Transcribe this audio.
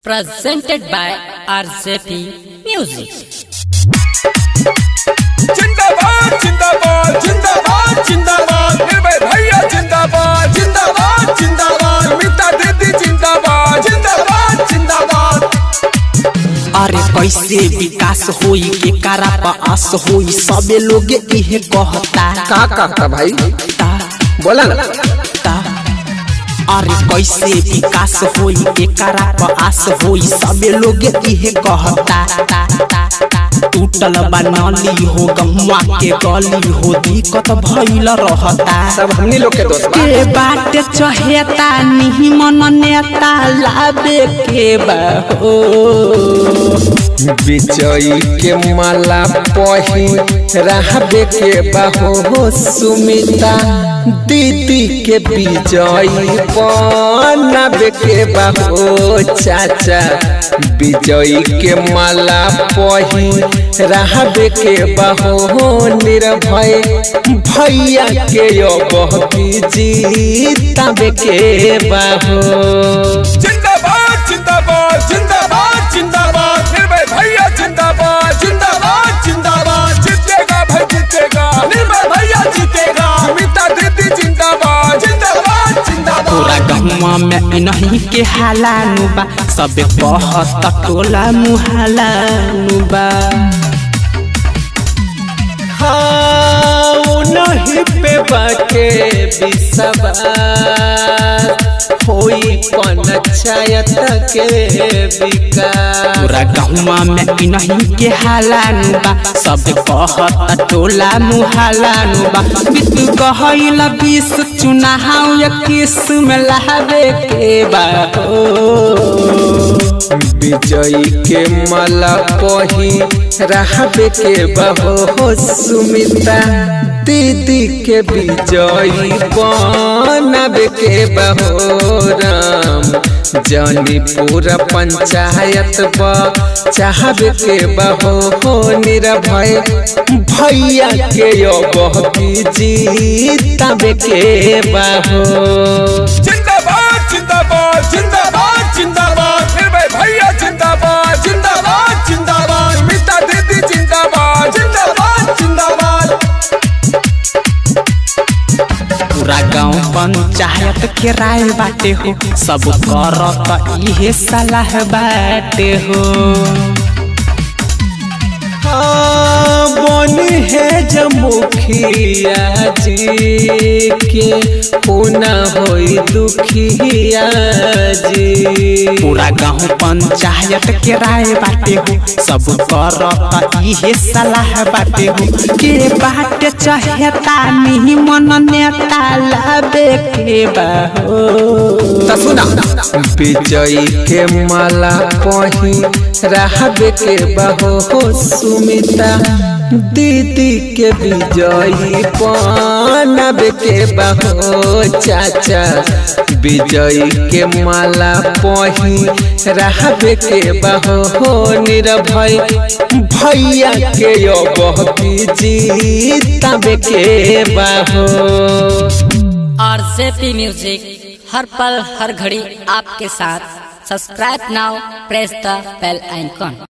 presented by RJP Music. जिंदाबाद जिंदाबाद जिंदाबाद जिंदाबाद निर्भय भैया जिंदाबाद जिंदाबाद जिंदाबाद मीता दीदी जिंदाबाद जिंदाबाद जिंदाबाद। अरे कैसे विकास होई के कारा पास होई सबे लोग इहे कहता का भाई बोला ना। अरे कैसे विकास होई के कारा पास होई सबे लोग इहे कहता टूटल बनली हो गहुआ के गली हो दिक्कत भइल रहता सब हमनी लोग के दोस्त के बाटे चहेता नहीं मन नेता लाबे के बहो विजयी के माला पही रहबे के बहो सुमिता दीदी के विजयी बनाबे के बहो चाचा विजयी के माला पही रहबे के बहो निर्भय भैया के जीताबे के बहो। जिंदाबाद जिंदाबाद जिंदाबाद जिंदाबाद निर्भय भैया जिंदाबाद जिंदाबाद जिंदाबाद जीतेगा भाई जीतेगा निर्भय भैया जीतेगा मीता दीदी जिंदाबाद जिंदाबाद जिंदाबाद। पूरा गहुआ में इन्हीं के हालानु बा सब कहत टोला मुहालानु बा नहीं पे बाके विश्वास होई पंचायत के विकास। पूरा गहुआ में इन्हीं के हालानु बा सब कहत टोला मुहालानु बा बीत गहइल 20 चुनाव 21 में लहबे के बा विजयी के माला पही रहबे के बहो सुमिता दीदी के विजयी बनाबे के बहो राम जानी पूरा पंचायत चाहबे के बहो निर्भय भैया के जीताबे के बहो। जिंदाबाद जिंदाबाद जिंदाबाद जिंदाबाद निर्भय भैया जिंदाबाद जिंदाबाद जिंदाबाद मीता दीदी जिंदाबाद जिंदाबाद जिंदाबाद। पूरा गाँव पंचायत के राय बाटे हो सब करत इहे सलाह बाटे हो बनी है जमुखिया जी के होना होई दुखिया जी। पूरा गाँव पंचायत के राय बाटे हो सब करत इहे सलाह बाटे हो के बाटे चहेता नहीं मन नेता लाबे के बहो। सुना विजयी के माला पही रहबे के बहो सुमिता दीदी के विजयी बनाबे के बहो चाचा विजयी के माला पही रहबे के बहो निर्भय भैया के जीताबे के बहो। RJP Music हर पल हर घड़ी आपके साथ। सब्सक्राइब नाउ, प्रेस द बेल आइकन।